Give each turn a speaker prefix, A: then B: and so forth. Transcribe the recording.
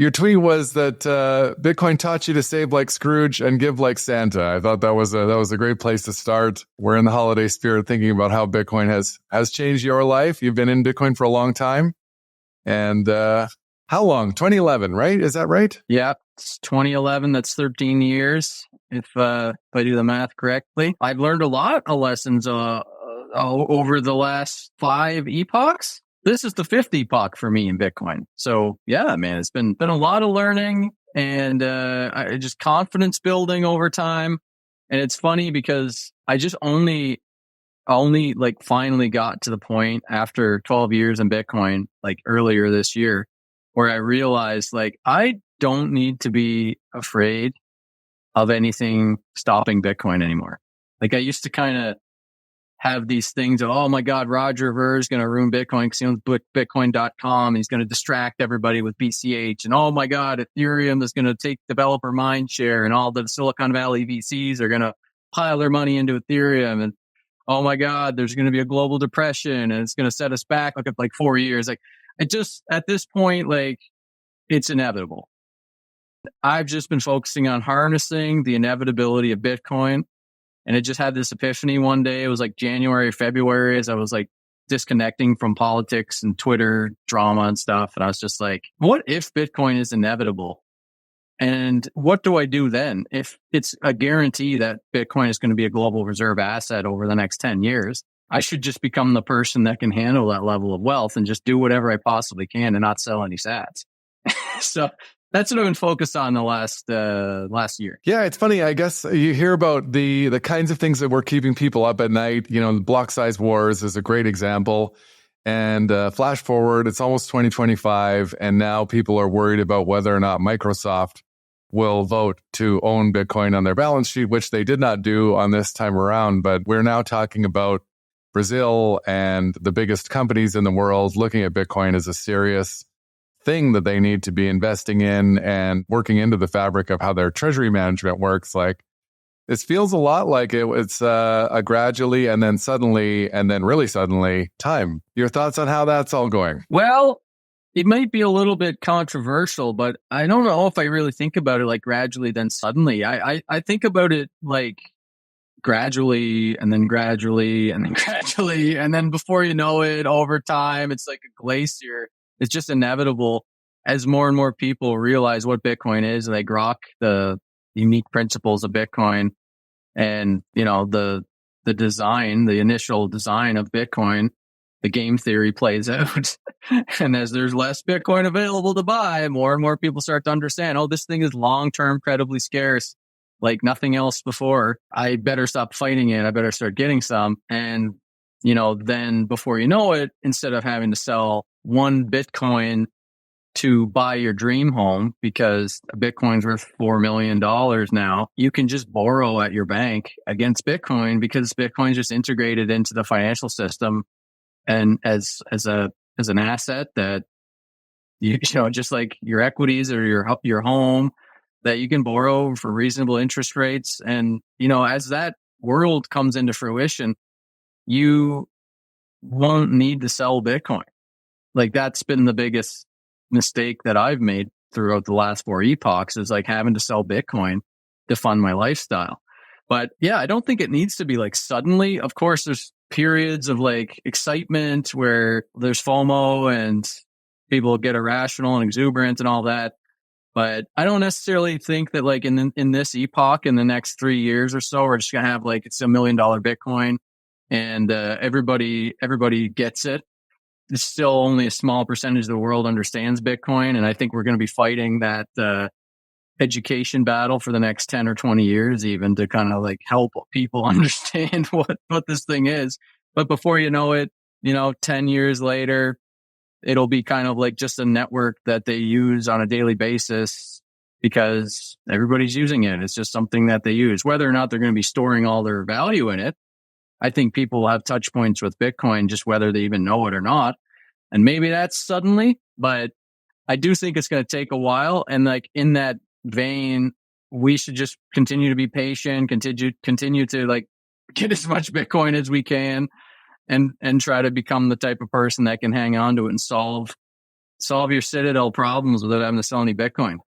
A: Your tweet was that Bitcoin taught you to save like Scrooge and give like Santa. I thought that was a great place to start. We're in the holiday spirit, thinking about how Bitcoin has changed your life. You've been in Bitcoin for a long time, and how long? 2011, right? Is that right?
B: Yeah, it's 2011. That's 13 years, if I do the math correctly. I've learned a lot of lessons over the last 5 epochs. This is the 5th epoch for me in Bitcoin. So yeah, man, it's been a lot of learning and just confidence building over time. And it's funny because I just only like finally got to the point after 12 years in Bitcoin, like earlier this year, where I realized like I don't need to be afraid of anything stopping Bitcoin anymore. Like I used to kind of have these things of, oh my God, Roger Ver is going to ruin Bitcoin because he owns Bitcoin.com. He's going to distract everybody with BCH. And oh my God, Ethereum is going to take developer mind share and all the Silicon Valley VCs are going to pile their money into Ethereum. And oh my God, there's going to be a global depression and it's going to set us back like 4 years. Like it just, at this point, like it's inevitable. I've just been focusing on harnessing the inevitability of Bitcoin. And it just had this epiphany one day. It was like January, February, as I was like disconnecting from politics and Twitter drama and stuff. And I was just like, what if Bitcoin is inevitable? And what do I do then? If it's a guarantee that Bitcoin is going to be a global reserve asset over the next 10 years, I should just become the person that can handle that level of wealth and just do whatever I possibly can and not sell any sats. So that's what I've been focused on the last year.
A: Yeah, it's funny. I guess you hear about the kinds of things that were keeping people up at night. You know, the block size wars is a great example. And flash forward, it's almost 2025, and now people are worried about whether or not Microsoft will vote to own Bitcoin on their balance sheet, which they did not do on this time around. But we're now talking about Brazil and the biggest companies in the world looking at Bitcoin as a serious thing that they need to be investing in and working into the fabric of how their treasury management works. Like it feels a lot like it's a gradually and then suddenly and then really suddenly time. Your thoughts on how that's all going?
B: Well, it might be a little bit controversial, but I don't know if I really think about it like gradually then suddenly. I think about it like gradually and then gradually and then gradually. And then before you know it, over time, it's like a glacier. It's just inevitable as more and more people realize what Bitcoin is and they grok the unique principles of Bitcoin and, you know, the design, the initial design of Bitcoin, the game theory plays out. And as there's less Bitcoin available to buy, more and more people start to understand, oh, this thing is long-term, incredibly scarce, like nothing else before. I better stop fighting it. I better start getting some. And, you know, then before you know it, instead of having to sell 1 Bitcoin to buy your dream home because a Bitcoin's worth $4 million now, you can just borrow at your bank against Bitcoin because Bitcoin's just integrated into the financial system and as an asset that you know, just like your equities or your home, that you can borrow for reasonable interest rates. And, you know, as that world comes into fruition, you won't need to sell Bitcoin. Like that's been the biggest mistake that I've made throughout the last 4 epochs is like having to sell Bitcoin to fund my lifestyle. But yeah, I don't think it needs to be like suddenly. Of course, there's periods of like excitement where there's FOMO and people get irrational and exuberant and all that. But I don't necessarily think that like in this epoch, in the next 3 years or so, we're just going to have like, it's $1 million Bitcoin and everybody gets it. It's still only a small percentage of the world understands Bitcoin. And I think we're going to be fighting that education battle for the next 10 or 20 years, even to kind of like help people understand what this thing is. But before you know it, you know, 10 years later, it'll be kind of like just a network that they use on a daily basis because everybody's using it. It's just something that they use. Whether or not they're going to be storing all their value in it, I think people will have touch points with Bitcoin, just whether they even know it or not. And maybe that's suddenly, but I do think it's going to take a while. And like in that vein, we should just continue to be patient, continue to like get as much Bitcoin as we can and try to become the type of person that can hang on to it and solve solve your Citadel problems without having to sell any Bitcoin.